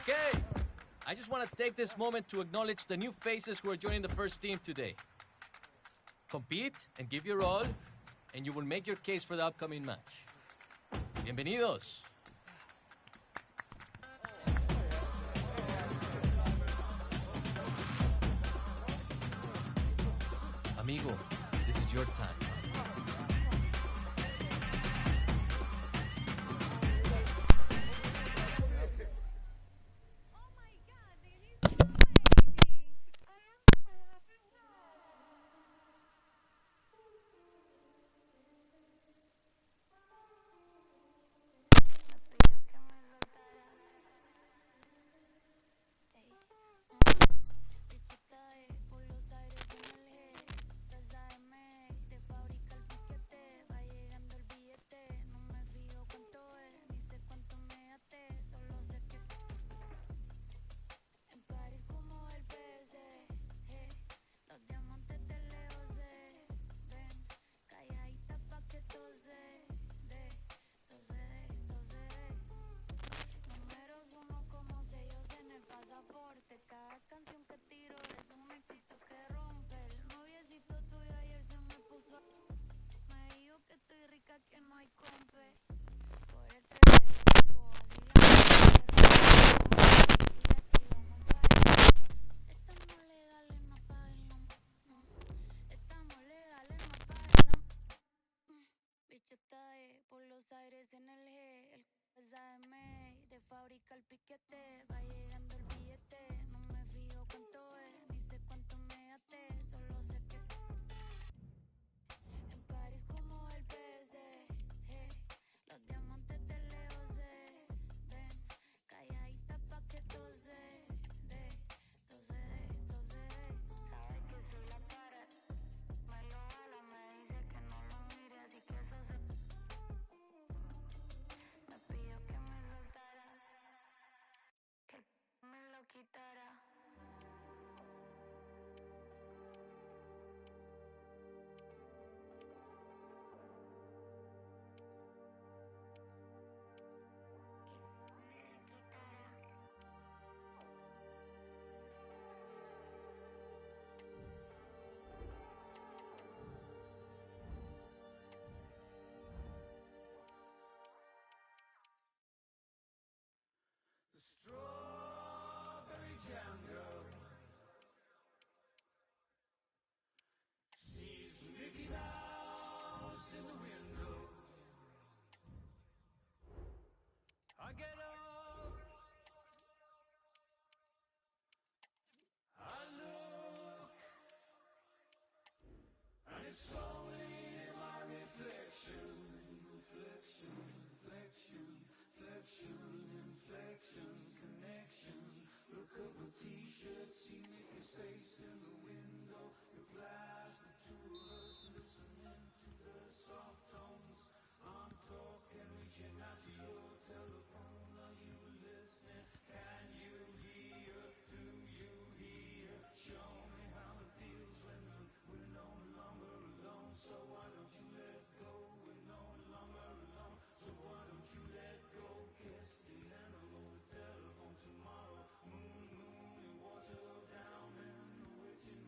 Okay, I just want to take this moment to acknowledge the new faces who are joining the first team today. Compete and give your all, and you will make your case for the upcoming match. Bienvenidos. Amigo, this is your time. Strawberry jam girl sees Mickey Mouse in the window. I get up, I look, and it's only my reflection, reflection, reflection, reflection, inflection, connection. Look up a t-shirt, see Mickey's face in the window. Replies the two of us listening to the soft tones. I'm talking, reaching out to your telephone. Are you listening? Can you hear? Do you hear? Show me how it feels when we're no longer alone. So why don't you let go? We're no longer alone. So why don't you let go? Kiss the analog telephone tomorrow. Moon, moon, and water down in the waiting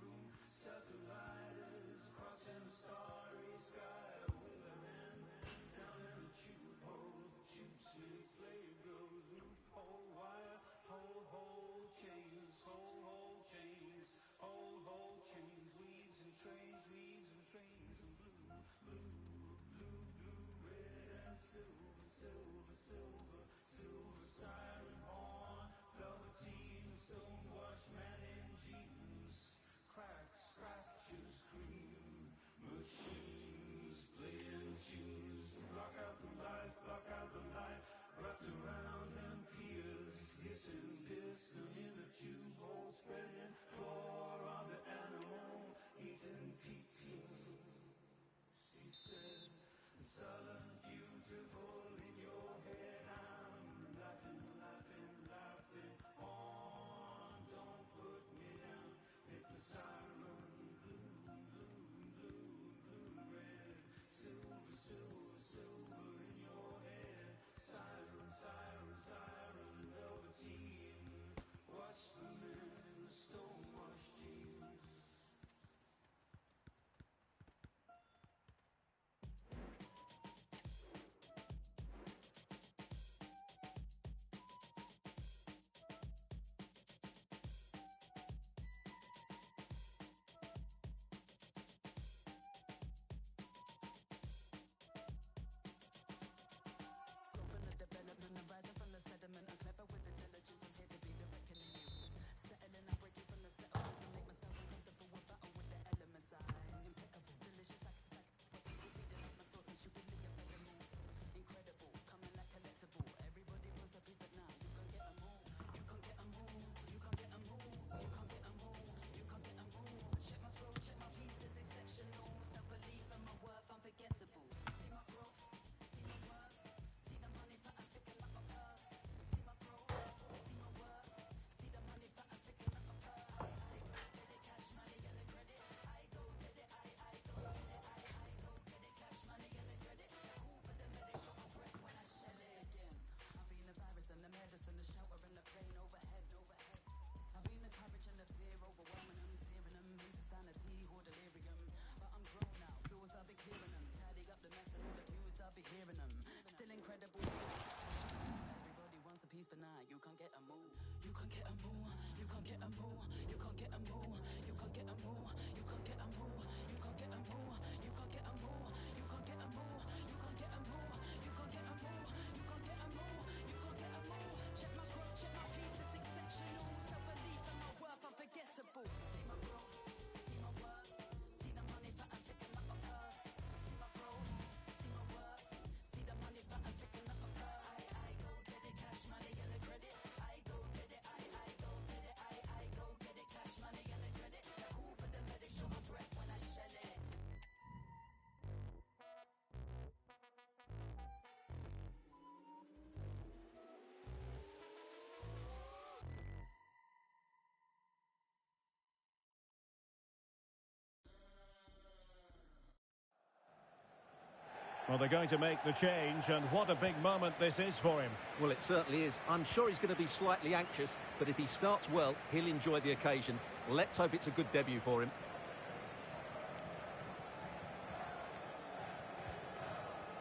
Well, they're going to make the change, and what a big moment this is for him. Well, it certainly is. I'm sure he's going to be slightly anxious, but if he starts well, he'll enjoy the occasion. Let's hope it's a good debut for him.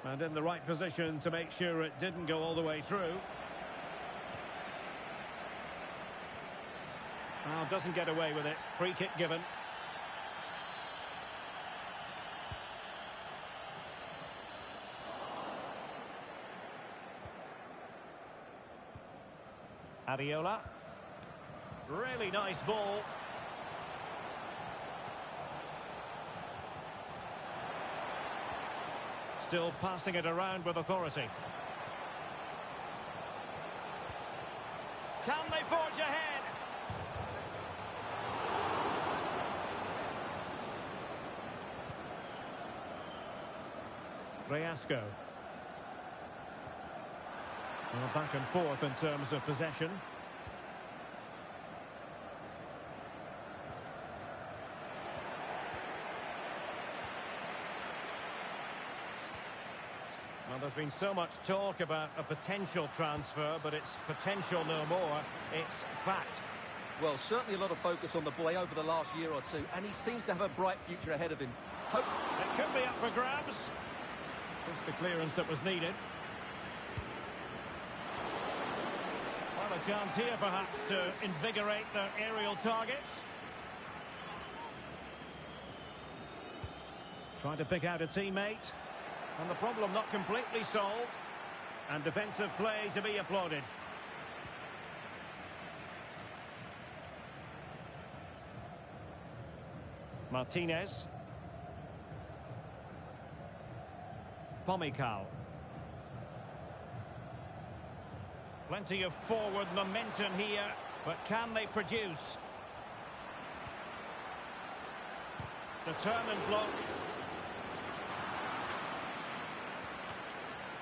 And in the right position to make sure it didn't go all the way through. Well, doesn't get away with it. Free kick given. Areola. Really nice ball. Still passing it around with authority. Can they forge ahead? Reasco. Well, back and forth in terms of possession. Well, there's been so much talk about a potential transfer, but it's potential no more. It's fact. Well, certainly a lot of focus on the boy over the last year or two, and he seems to have a bright future ahead of him. It could be up for grabs. Just the clearance that was needed. Well, a chance here perhaps to invigorate their aerial targets. Trying to pick out a teammate. And the problem not completely solved. And defensive play to be applauded. Martinez. Pomykal. Plenty of forward momentum here, but can they produce? Determined block.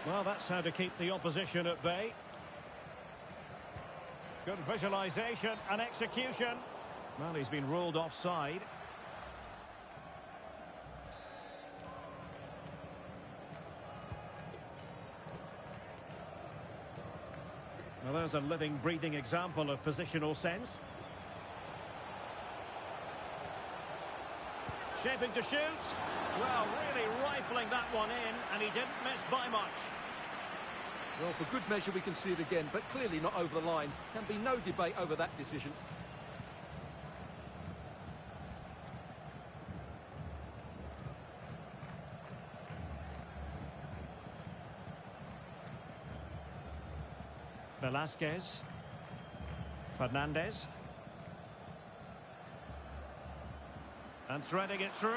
Well, that's how to keep the opposition at bay. Good visualisation and execution. Well, he's been ruled offside. Well, there's a living, breathing example of positional sense. Shaping to shoot. Well, really rifling that one in, and he didn't miss by much. Well, for good measure, we can see it again, but clearly not over the line. Can be no debate over that decision. Velasquez. Fernandez. And threading it through.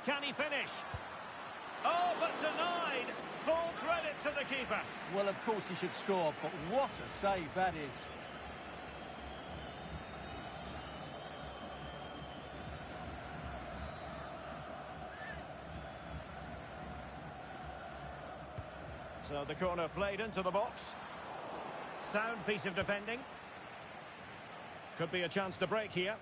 Can he finish? Oh, but denied. Full credit to the keeper. Well, of course he should score, but what a save that is. So the corner played into the box. Sound piece of defending. Could be a chance to break here.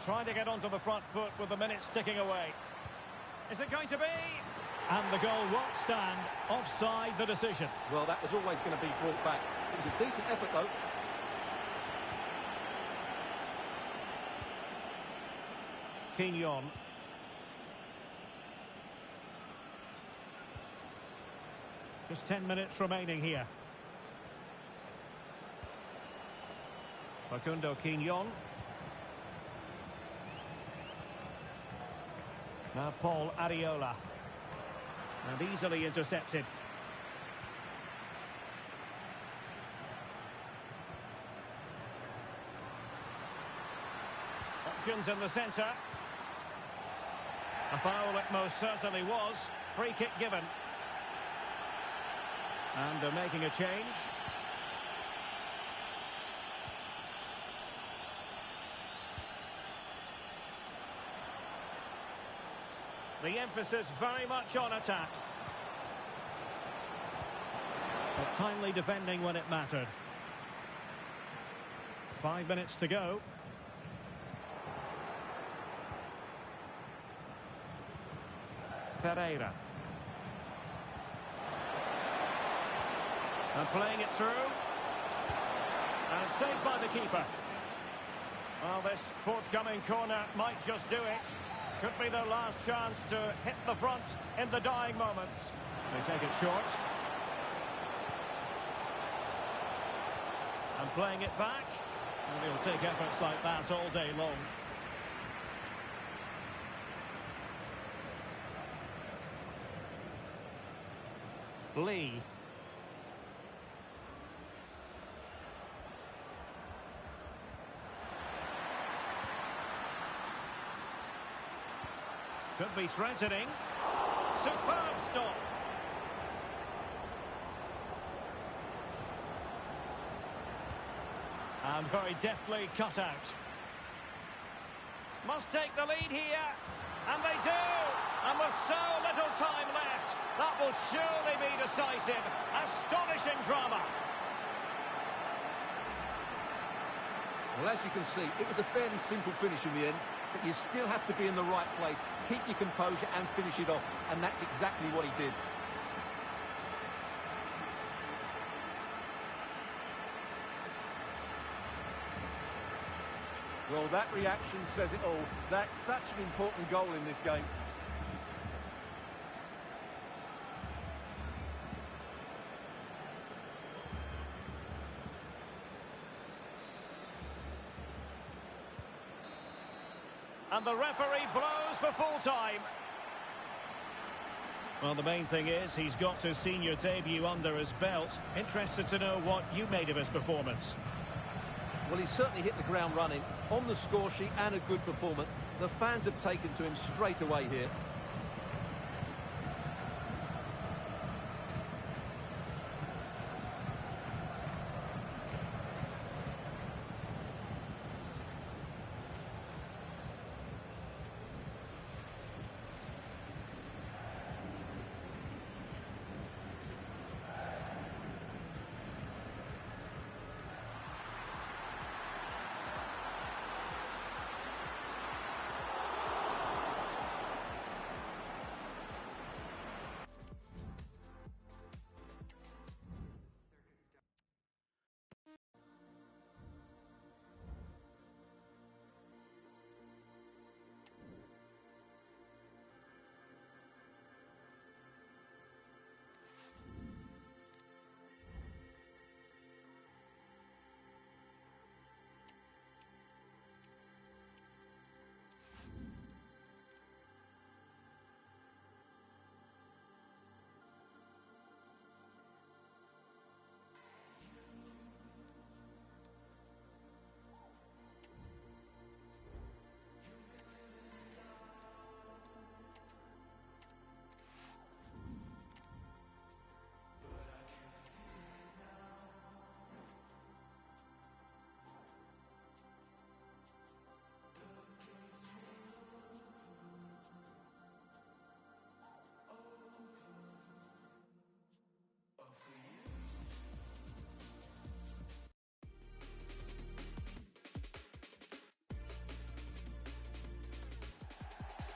Trying to get onto the front foot with the minutes ticking away. Is it going to be? And the goal won't stand. Offside the decision. Well, that was always going to be brought back. It was a decent effort, though. Quignon. Just 10 minutes remaining here. Facundo Quignon. Now Paul Areola. And easily intercepted. Options in the centre. A foul it most certainly was. Free kick given. And they're making a change. The emphasis very much on attack. But timely defending when it mattered. 5 minutes to go. Ferreira. And playing it through. And saved by the keeper. Well, this forthcoming corner might just do it. Could be their last chance to hit the front in the dying moments. They take it short. And playing it back. And he'll take efforts like that all day long. Lee. Could be threatening. Superb stop. And very deftly cut out. Must take the lead here. And they do. And with so little time left, that will surely be decisive. Astonishing drama. Well, as you can see, it was a fairly simple finish in the end, but you still have to be in the right place, keep your composure and finish it off, and that's exactly what he did. Well, that reaction says it all. That's such an important goal in this game. And the referee blows for full time. Well, the main thing is he's got his senior debut under his belt. Interested to know what you made of his performance. Well, he certainly hit the ground running on the score sheet and a good performance. The fans have taken to him straight away here.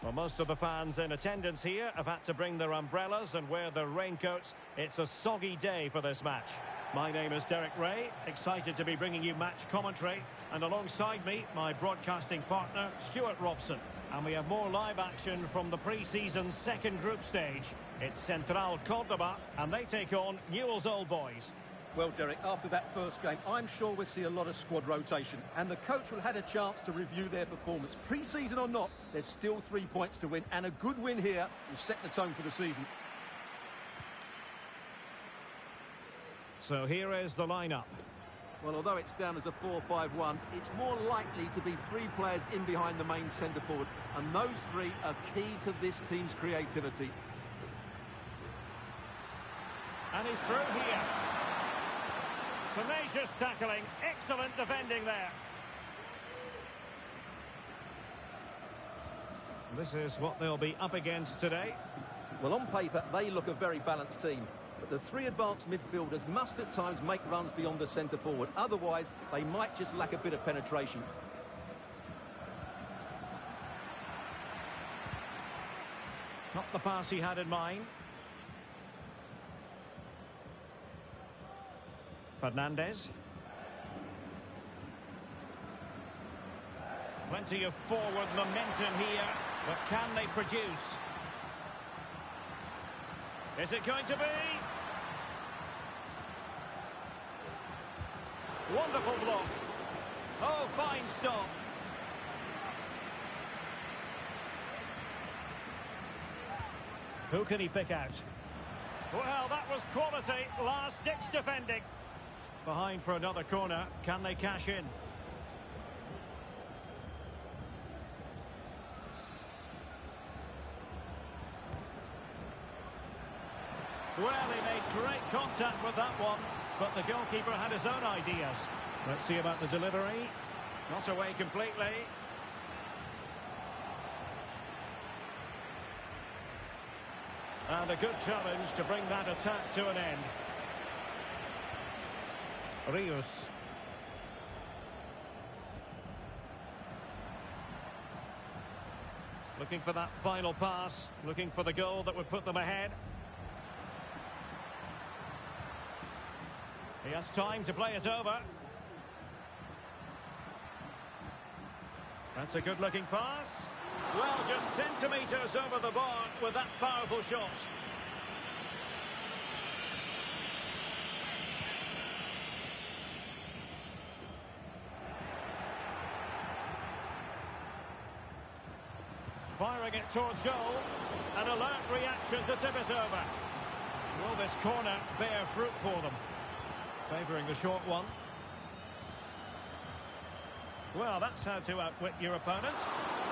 Well, most of the fans in attendance here have had to bring their umbrellas and wear their raincoats. It's a soggy day for this match. My name is Derek Ray, excited to be bringing you match commentary. And alongside me, my broadcasting partner, Stuart Robson. And we have more live action from the pre-season second group stage. It's Central Cordoba, and they take on Newell's Old Boys. Well, Derek, after that first game, I'm sure we'll see a lot of squad rotation, and the coach will have had a chance to review their performance. Pre-season or not, there's still 3 points to win, and a good win here will set the tone for the season. So here is the lineup. Well, although it's down as a 4-5-1, it's more likely to be 3 players in behind the main centre-forward, and those 3 are key to this team's creativity. And he's through here. Tenacious tackling, excellent defending there. This is what they'll be up against today. Well, on paper, they look a very balanced team. But the three advanced midfielders must at times make runs beyond the centre-forward. Otherwise, they might just lack a bit of penetration. Not the pass he had in mind. Fernandez. Plenty of forward momentum here, but can they produce? Is it going to be? Wonderful block. Oh, fine stop. Who can he pick out? Well, that was quality. Last-ditch defending. Behind for another corner. Can they cash in? Well, he made great contact with that one, but the goalkeeper had his own ideas. Let's see about the delivery. Not away completely. And a good challenge to bring that attack to an end. Rios. Looking for that final pass, looking for the goal that would put them ahead. He has time to play it over. That's a good-looking pass. Well, just centimetres over the bar with that powerful shot. Firing it towards goal. An alert reaction to tip it over. Will this corner bear fruit for them? Favouring the short one. Well, that's how to outwit your opponent.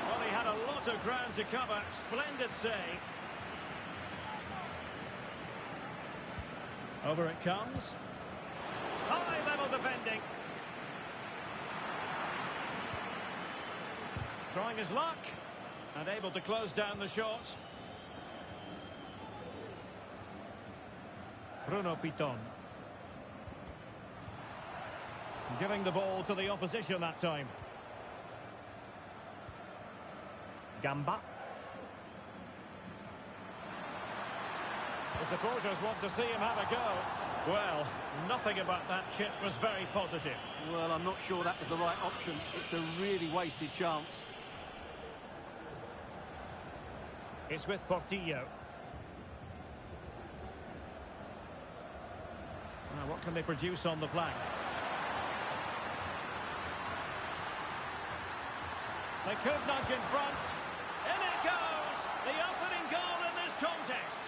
Well, he had a lot of ground to cover. Splendid save. Over it comes. High-level defending. Trying his luck. And able to close down the shot. Bruno Piton. Giving the ball to the opposition that time. Gamba. The supporters want to see him have a go. Well, nothing about that chip was very positive. Well, I'm not sure that was the right option. It's a really wasted chance. It's with Portillo. Now, what can they produce on the flank? They could nudge in front. In it goes! The opening goal in this contest.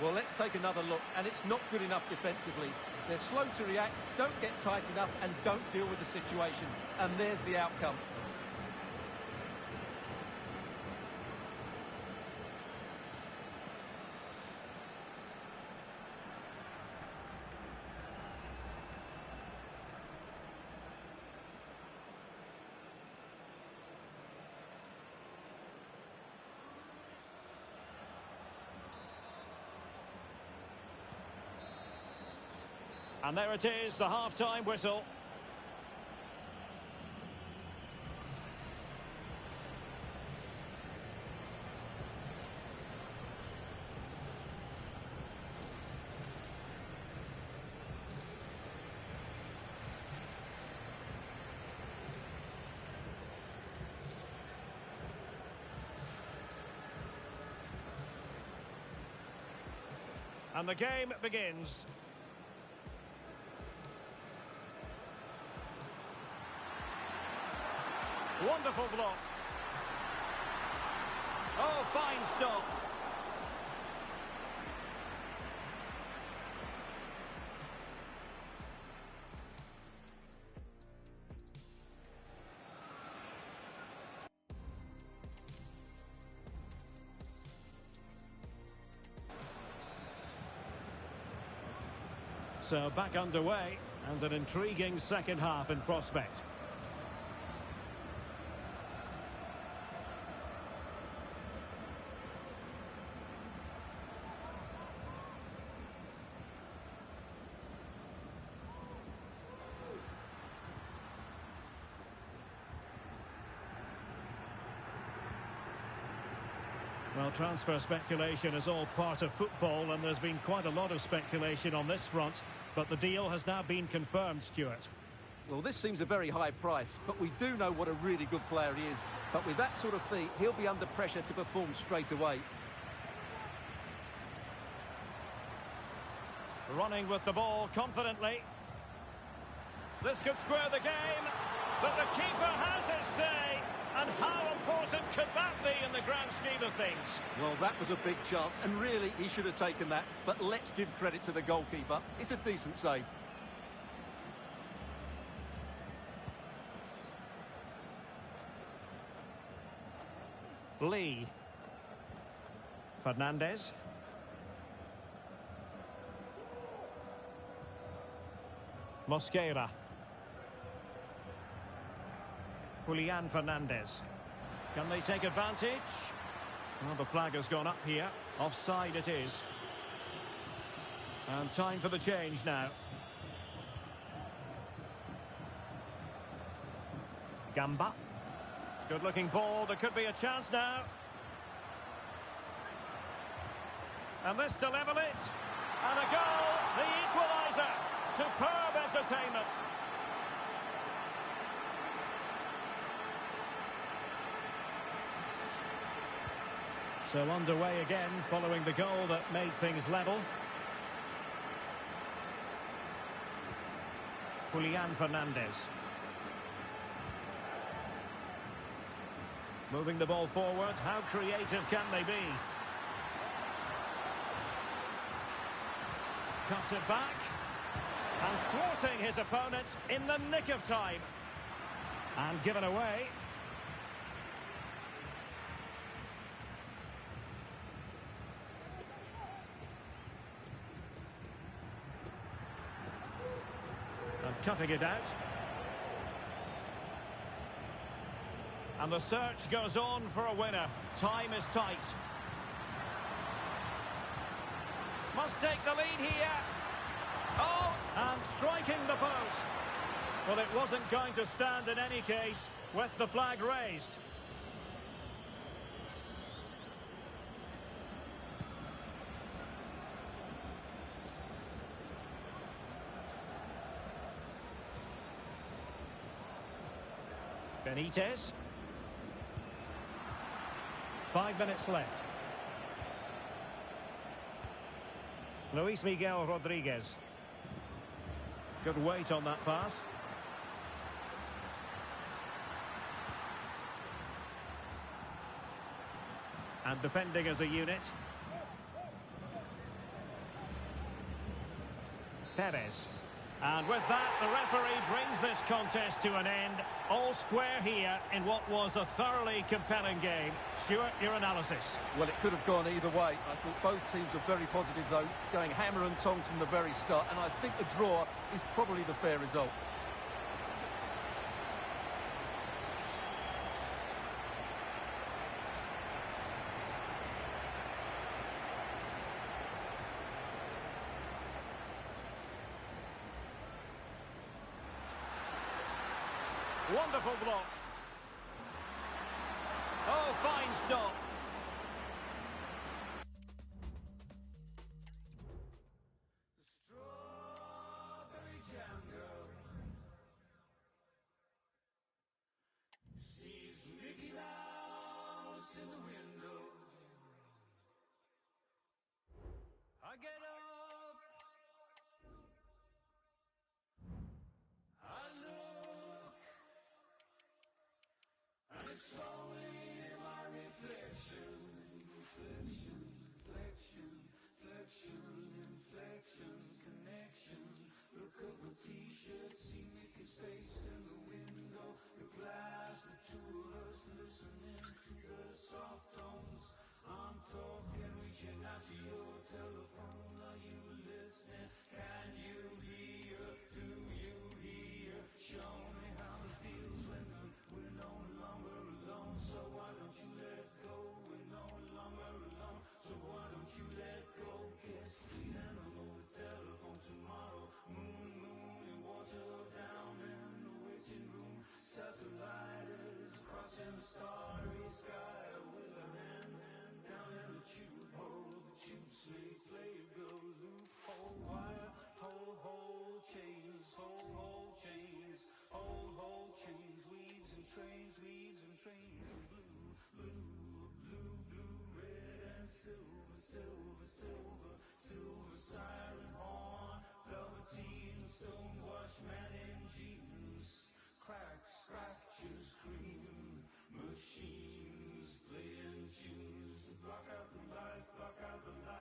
Well, let's take another look, and it's not good enough defensively. They're slow to react, don't get tight enough, and don't deal with the situation. And there's the outcome. And there it is, the half-time whistle. And the game begins. Wonderful block. Oh, fine stop. So back underway and an intriguing second half in prospect. Well, transfer speculation is all part of football, and there's been quite a lot of speculation on this front, but the deal has now been confirmed, Stuart. Well, this seems a very high price, but we do know what a really good player he is. But with that sort of fee, he'll be under pressure to perform straight away. Running with the ball confidently. This could square the game, but the keeper has his say. And how important could that be in the grand scheme of things? Well, that was a big chance, and really, he should have taken that. But let's give credit to the goalkeeper. It's a decent save. Lee. Fernandez. Mosquera. Julian Fernandez. Can they take advantage? Well, the flag has gone up here. Offside it is. And time for the change now. Gamba. Good-looking ball. There could be a chance now. And this to level it. And a goal. The equaliser. Superb entertainment. So underway again, following the goal that made things level. Julian Fernandez. Moving the ball forward. How creative can they be? Cuts it back. And thwarting his opponent in the nick of time. And given away. And cutting it out. And the search goes on for a winner. Time is tight. Must take the lead here. Oh, and striking the post. Well, it wasn't going to stand in any case with the flag raised. Benitez. 5 minutes left. Luis Miguel Rodriguez. Good weight on that pass. And defending as a unit. Perez. And with that, the referee brings this contest to an end. All square here in what was a thoroughly compelling game. Stuart, your analysis. Well, it could have gone either way. I thought both teams were very positive, though, going hammer and tongs from the very start. And I think the draw is probably the fair result. Wonderful block. Oh, fine stop. Strawberry jam girl sees Mickey Mouse in the window. I get up, I look, and it's only in my reflection, inflection, connection. Look up a t-shirt, see Mickey's face in the window. The glass, the two of us listening to the soft tones. I'm talking, reaching out to your telephone. Are you listening? Can you hear? Do you hear? Show me how it feels when we're no longer alone. So why don't you let go? We're no longer alone. So why don't you let go? Kiss the animal, the telephone tomorrow. Moon, moon, and water down in the chains, whole chains, whole chains, weaves and trains, blue, red and silver siren horn, velveteen, stonewashed man in jeans, cracks, scratches, scream, machines playing tunes to block out the life, block out the life.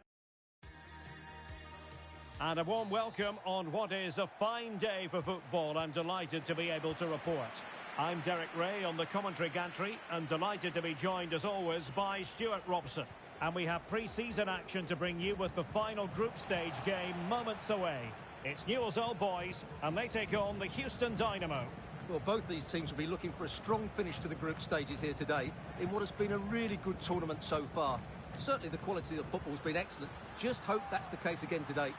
And a warm welcome on what is a fine day for football. I'm delighted to be able to report. I'm Derek Ray on the commentary gantry and delighted to be joined as always by Stuart Robson. And we have pre-season action to bring you with the final group stage game moments away. It's Newell's Old Boys and they take on the Houston Dynamo. Well, both these teams will be looking for a strong finish to the group stages here today in what has been a really good tournament so far. Certainly the quality of the football has been excellent. Just hope that's the case again today.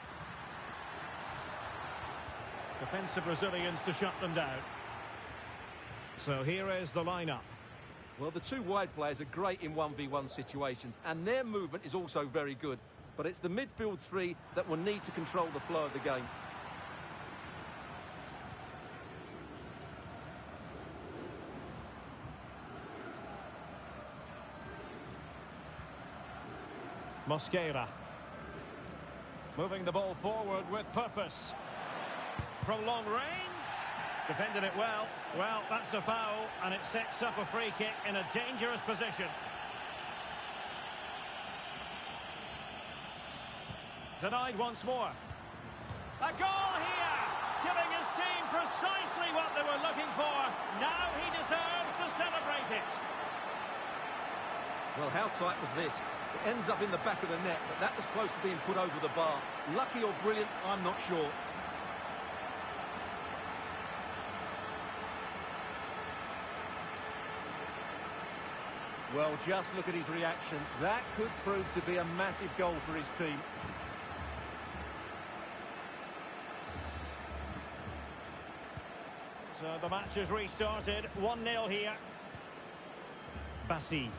Defensive Brazilians to shut them down. So here is the lineup. Well, the two wide players are great in 1v1 situations, and their movement is also very good. But it's the midfield three that will need to control the flow of the game. Mosquera. Moving the ball forward with purpose. From long range. Defended it well. Well, that's a foul, and it sets up a free kick in a dangerous position. Denied once more. A goal here! Giving his team precisely what they were looking for. Now he deserves to celebrate it. Well, how tight was this? It ends up in the back of the net, but that was close to being put over the bar. Lucky or brilliant, I'm not sure. Well, just look at his reaction. That could prove to be a massive goal for his team. So the match has restarted. 1-0 here. Bassi.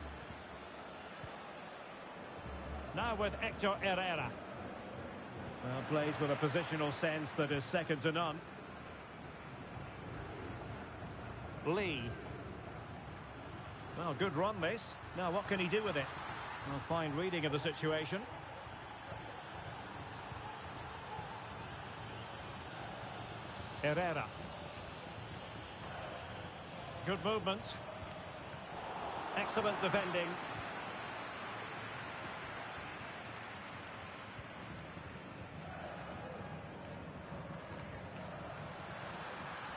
Now with Hector Herrera. Well, plays with a positional sense that is second to none. Lee. Well, good run this. Now what can he do with it? Well, fine reading of the situation. Herrera. Good movement. Excellent defending.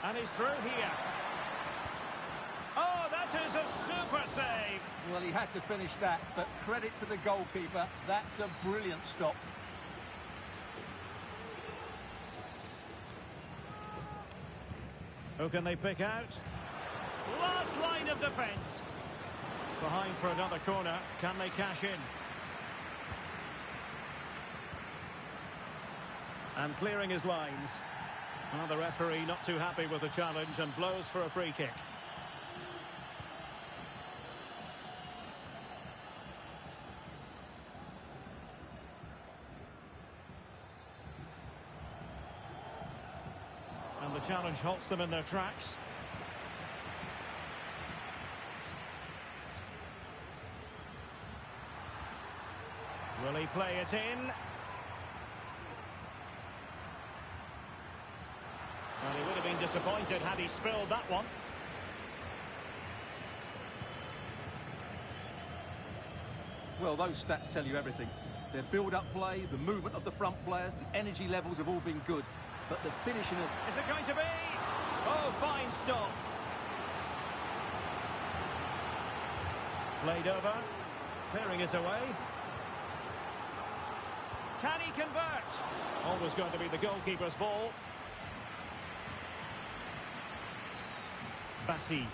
And he's through here. Oh, that is a super save. Well, he had to finish that, but credit to the goalkeeper. That's a brilliant stop. Who can they pick out? Last line of defence. Behind for another corner. Can they cash in? And clearing his lines. Well, the referee not too happy with the challenge and blows for a free kick. And the challenge halts them in their tracks. Will he play it in? Well, he would have been disappointed had he spilled that one. Well, those stats tell you everything. Their build-up play, the movement of the front players, the energy levels have all been good. But the finishing of... Is it going to be? Oh, fine stop. Played over. Clearing is away. Can he convert? Always going to be the goalkeeper's ball. Bassi.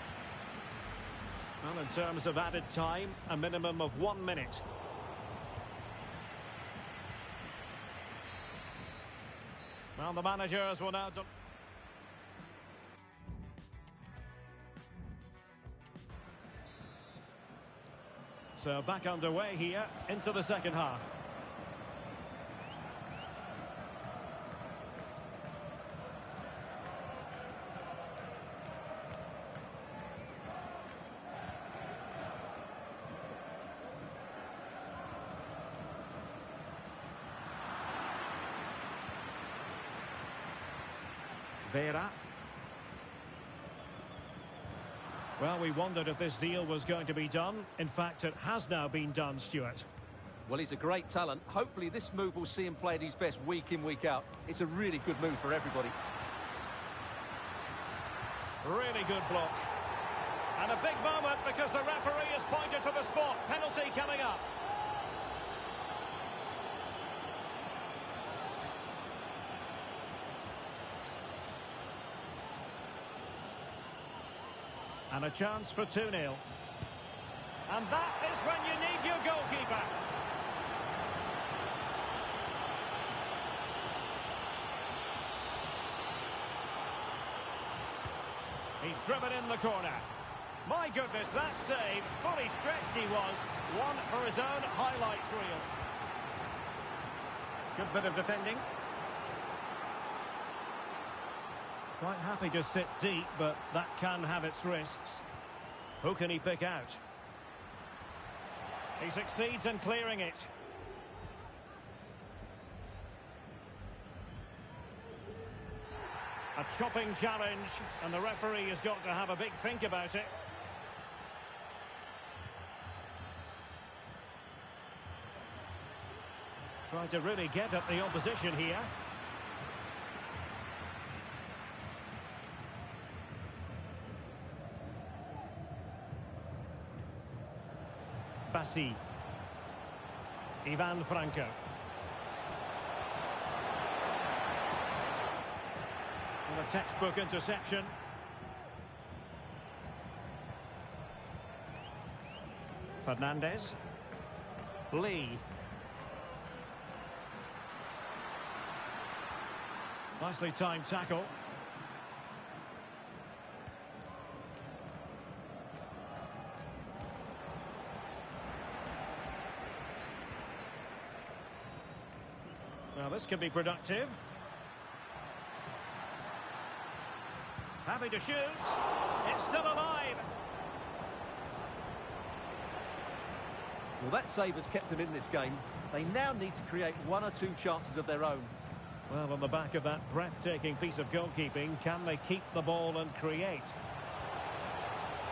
Well, in terms of added time, a minimum of 1 minute. Well, the managers will now... So back underway here into the second half. Vera. Well, we wondered if this deal was going to be done. In fact, it has now been done, Stuart. Well, he's a great talent. Hopefully this move will see him play at his best week in, week out. It's a really good move for everybody. Really good block. And a big moment because the referee has pointed to the spot. Penalty coming up. And a chance for 2-0. And that is when you need your goalkeeper. He's driven in the corner. My goodness, that save. Fully stretched he was. One for his own highlights reel. Good bit of defending. Quite happy to sit deep, but that can have its risks. Who can he pick out? He succeeds in clearing it. A chopping challenge, and the referee has got to have a big think about it. Trying to really get at the opposition here. Bassi. Ivan Franco. And a textbook interception. Fernandez. Lee. Nicely timed tackle. Well, this could be productive. Happy to shoot. It's still alive. Well, that save has kept them in this game. They now need to create one or two chances of their own. Well, on the back of that breathtaking piece of goalkeeping, can they keep the ball and create?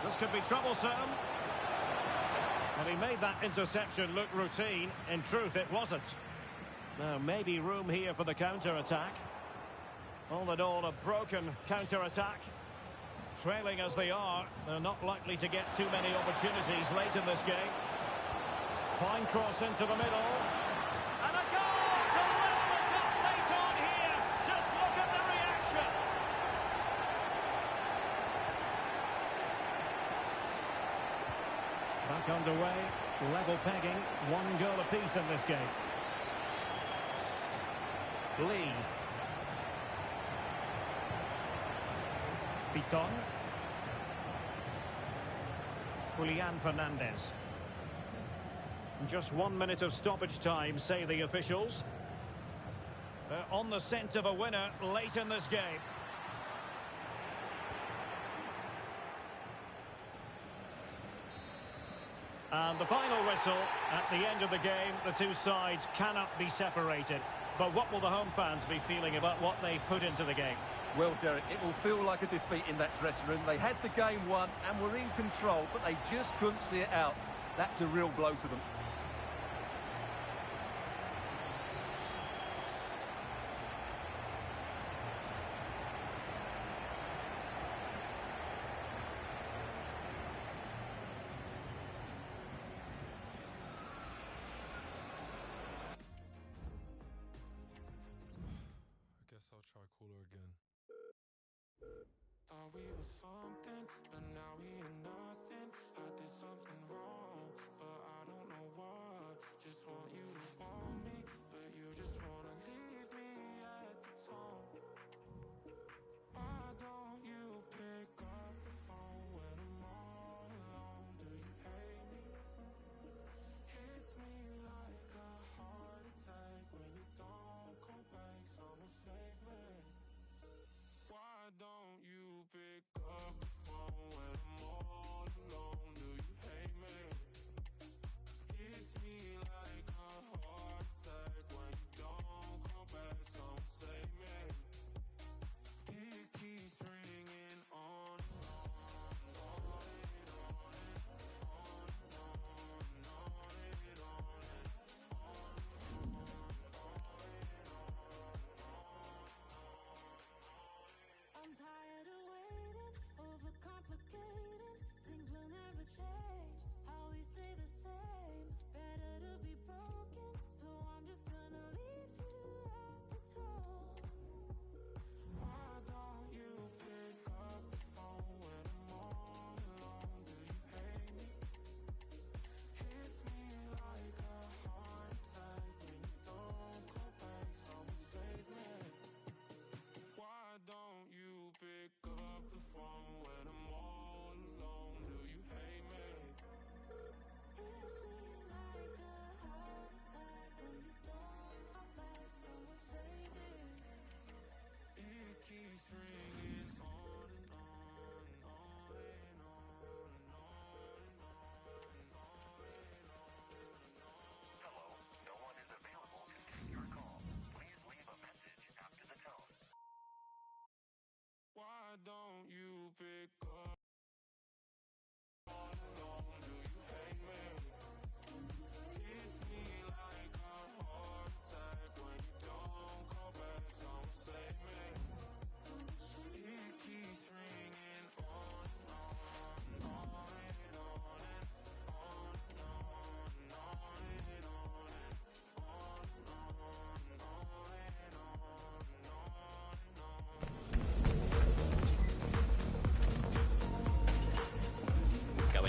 This could be troublesome. Well, he made that interception look routine. In truth, it wasn't. Now, maybe room here for the counter-attack. All in all, a broken counter-attack. Trailing as they are, they're not likely to get too many opportunities late in this game. Fine cross into the middle. And a goal to level it up late on here. Just look at the reaction. Back underway, level pegging, 1 goal apiece in this game. Lee. Piton. Julian Fernandez. Just 1 minute of stoppage time, say the officials. They're on the scent of a winner late in this game. And the final whistle at the end of the game. The two sides cannot be separated. But what will the home fans be feeling about what they put into the game? Well, Derek, it will feel like a defeat in that dressing room. They had the game won and were in control, but they just couldn't see it out. That's a real blow to them. Thought we were something, but now we ain't nothing. I did something wrong, but I don't know what. Just want you to want me, but you just wanna leave me at the tone. Why don't you pick up the phone when I'm all alone? Do you hate me? Hits me like a heart attack when you don't come back. Someone save me. Why don't you pick up the phone when I'm all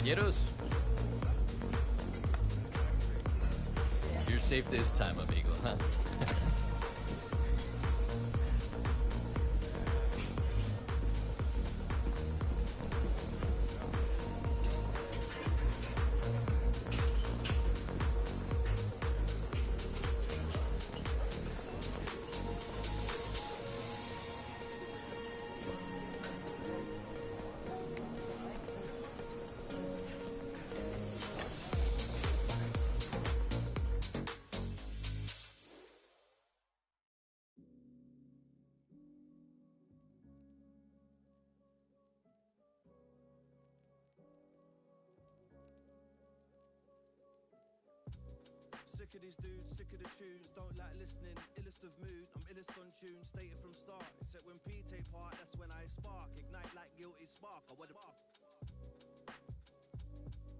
Compañeros. You're safe this time, amigo, huh? Sick of these dudes, sick of the tunes, don't like listening, illest of mood, I'm illest on tune, stated from start, except when P take part, that's when I spark, ignite like guilty spark, I wanna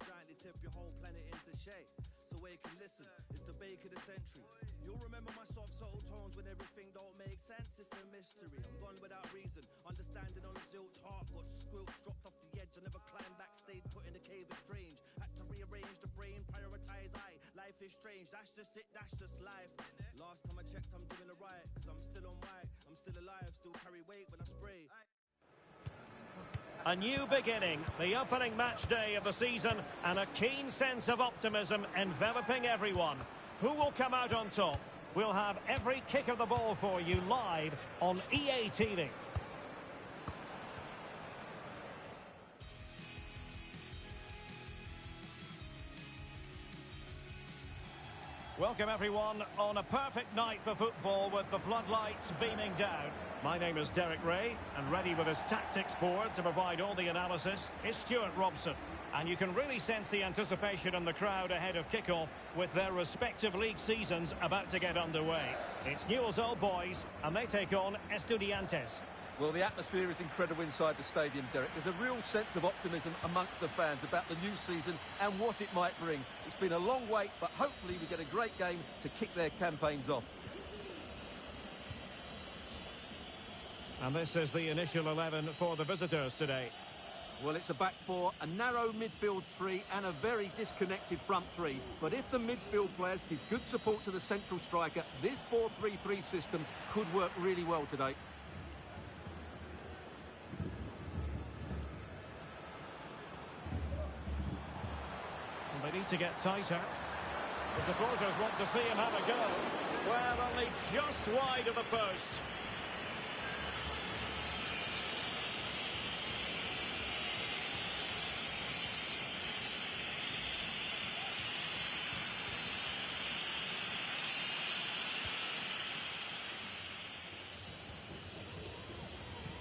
giantly tip your whole planet into shape, so wake and listen, it's the bake of the century, you'll remember my soft subtle tones when everything don't make sense, it's a mystery, I'm gone without reason, understanding on zilch, heart got squilched, dropped off the edge, I never climbed back, stayed put in the cave is strange, had to rearrange the brain, prioritize life is strange, that's just it, that's just life. Last time I checked, I'm doing it right, cause I'm still on white, I'm still alive, still carry weight when I spray. A new beginning, the opening match day of the season, and a keen sense of optimism enveloping everyone. Who will come out on top? We'll have every kick of the ball for you live on EA TV. Welcome everyone on a perfect night for football with the floodlights beaming down. My name is Derek Ray, and ready with his tactics board to provide all the analysis is Stuart Robson. And you can really sense the anticipation in the crowd ahead of kickoff with their respective league seasons about to get underway. It's Newell's Old Boys, and they take on Estudiantes. Well, the atmosphere is incredible inside the stadium, Derek. There's a real sense of optimism amongst the fans about the new season and what it might bring. It's been a long wait, but hopefully we get a great game to kick their campaigns off. And this is the initial 11 for the visitors today. Well, it's a back four, a narrow midfield three and a very disconnected front three. But if the midfield players give good support to the central striker, this 4-3-3 system could work really well today. They need to get tighter. The supporters want to see him have a go. Well, only just wide of the post.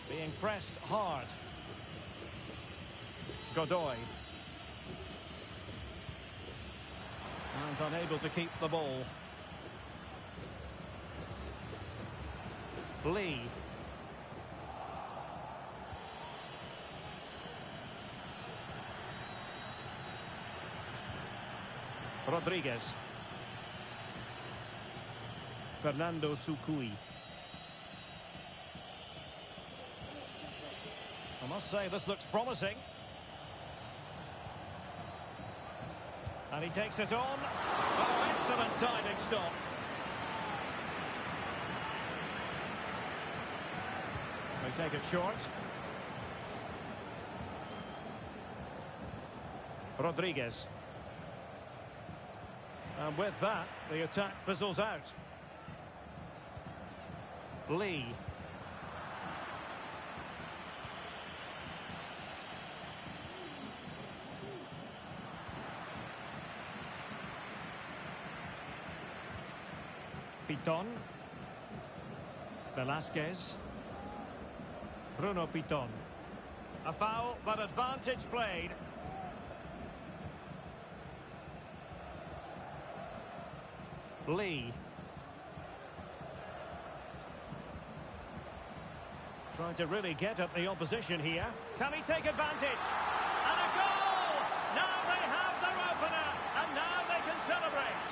Being pressed hard. Godoy. And unable to keep the ball. Lee. Rodriguez. Fernando Sukui. I must say this looks promising. And he takes it on. Oh, excellent diving stop. They take it short. Rodriguez. And with that, the attack fizzles out. Lee. Piton. Velasquez. Bruno Piton. A foul, but advantage played. Lee. Trying to really get at the opposition here. Can he take advantage? And a goal! Now they have their opener, and now they can celebrate.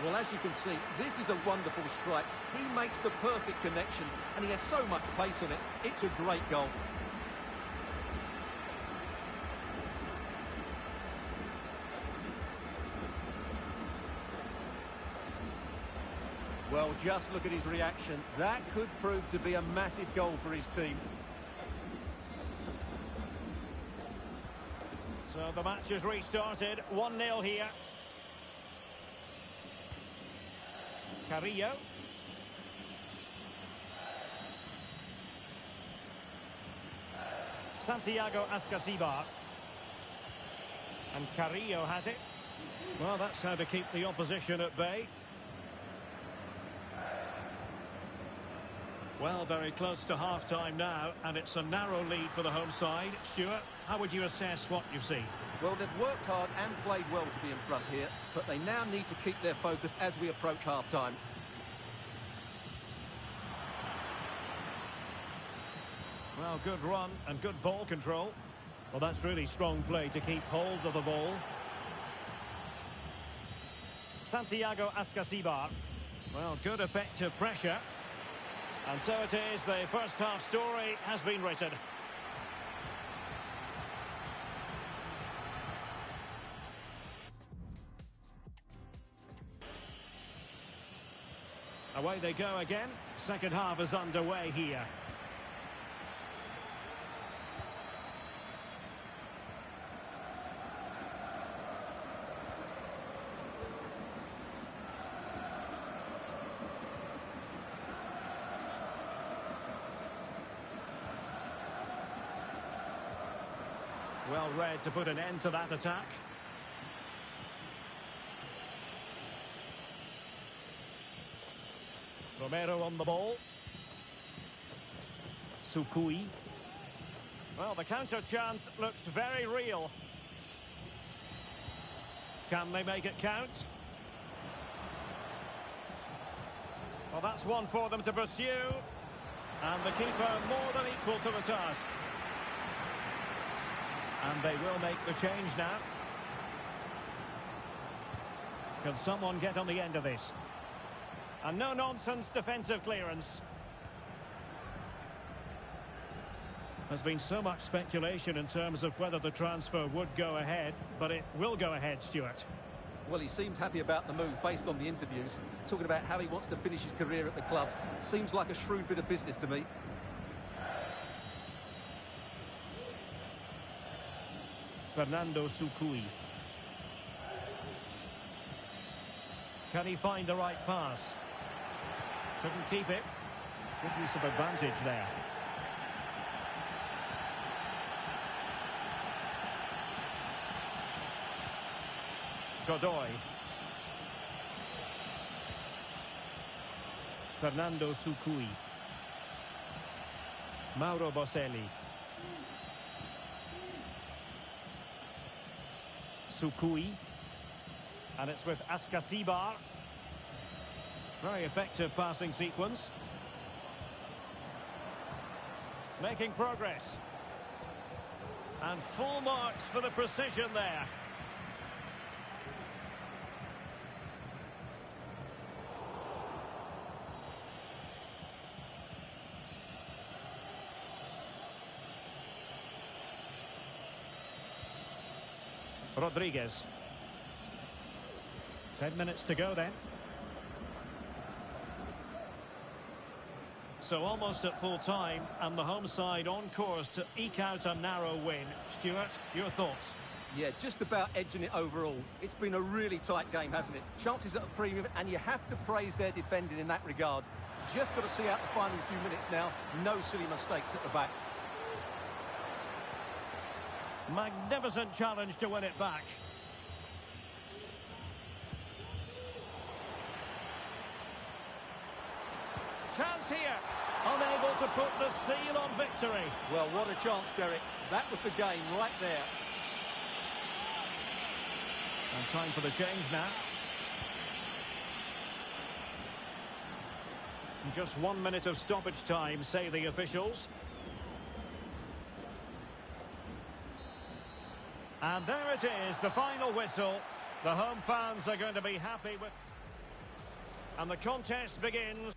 Well, as you can see, this is a wonderful strike. He makes the perfect connection, and he has so much pace on it. It's a great goal. Well, just look at his reaction. That could prove to be a massive goal for his team. So the match has restarted. 1-0 here. Carrillo. Santiago Ascasibar. And Carrillo has it. Well, that's how to keep the opposition at bay. Well, very close to half-time now, and it's a narrow lead for the home side. Stuart, how would you assess what you've seen? Well, they've worked hard and played well to be in front here, but they now need to keep their focus as we approach half-time. Well, good run and good ball control. Well, that's really strong play to keep hold of the ball. Santiago Ascasibar. Well, good effective pressure. And so it is, the first half story has been written. Away they go again. Second half is underway here. Well read to put an end to that attack. Romero on the ball. Sukui. Well, the counter chance looks very real. Can they make it count? Well, that's one for them to pursue. And the keeper more than equal to the task. And they will make the change now. Can someone get on the end of this? And no-nonsense defensive clearance. There's been so much speculation in terms of whether the transfer would go ahead, but it will go ahead, Stuart. Well, he seemed happy about the move based on the interviews, talking about how he wants to finish his career at the club. Seems like a shrewd bit of business to me. Fernando Sukui. Can he find the right pass? Couldn't keep it. Good use of advantage there. Godoy. Fernando Sukui. Mauro Boselli. Sukui. And it's with Ascasibar. Very effective passing sequence. Making progress. And full marks for the precision there. Rodriguez. 10 minutes to go then. So almost at full time, and the home side on course to eke out a narrow win. Stuart, your thoughts? Yeah, just about edging it overall. It's been a really tight game, hasn't it? Chances at a premium, and you have to praise their defending in that regard. Just got to see out the final few minutes now. No silly mistakes at the back. Magnificent challenge to win it back. Chance here. Unable to put the seal on victory. Well, what a chance, Derek. That was the game right there. And time for the change now. Just 1 minute of stoppage time, say the officials. And there it is, the final whistle. The home fans are going to be happy with... And the contest begins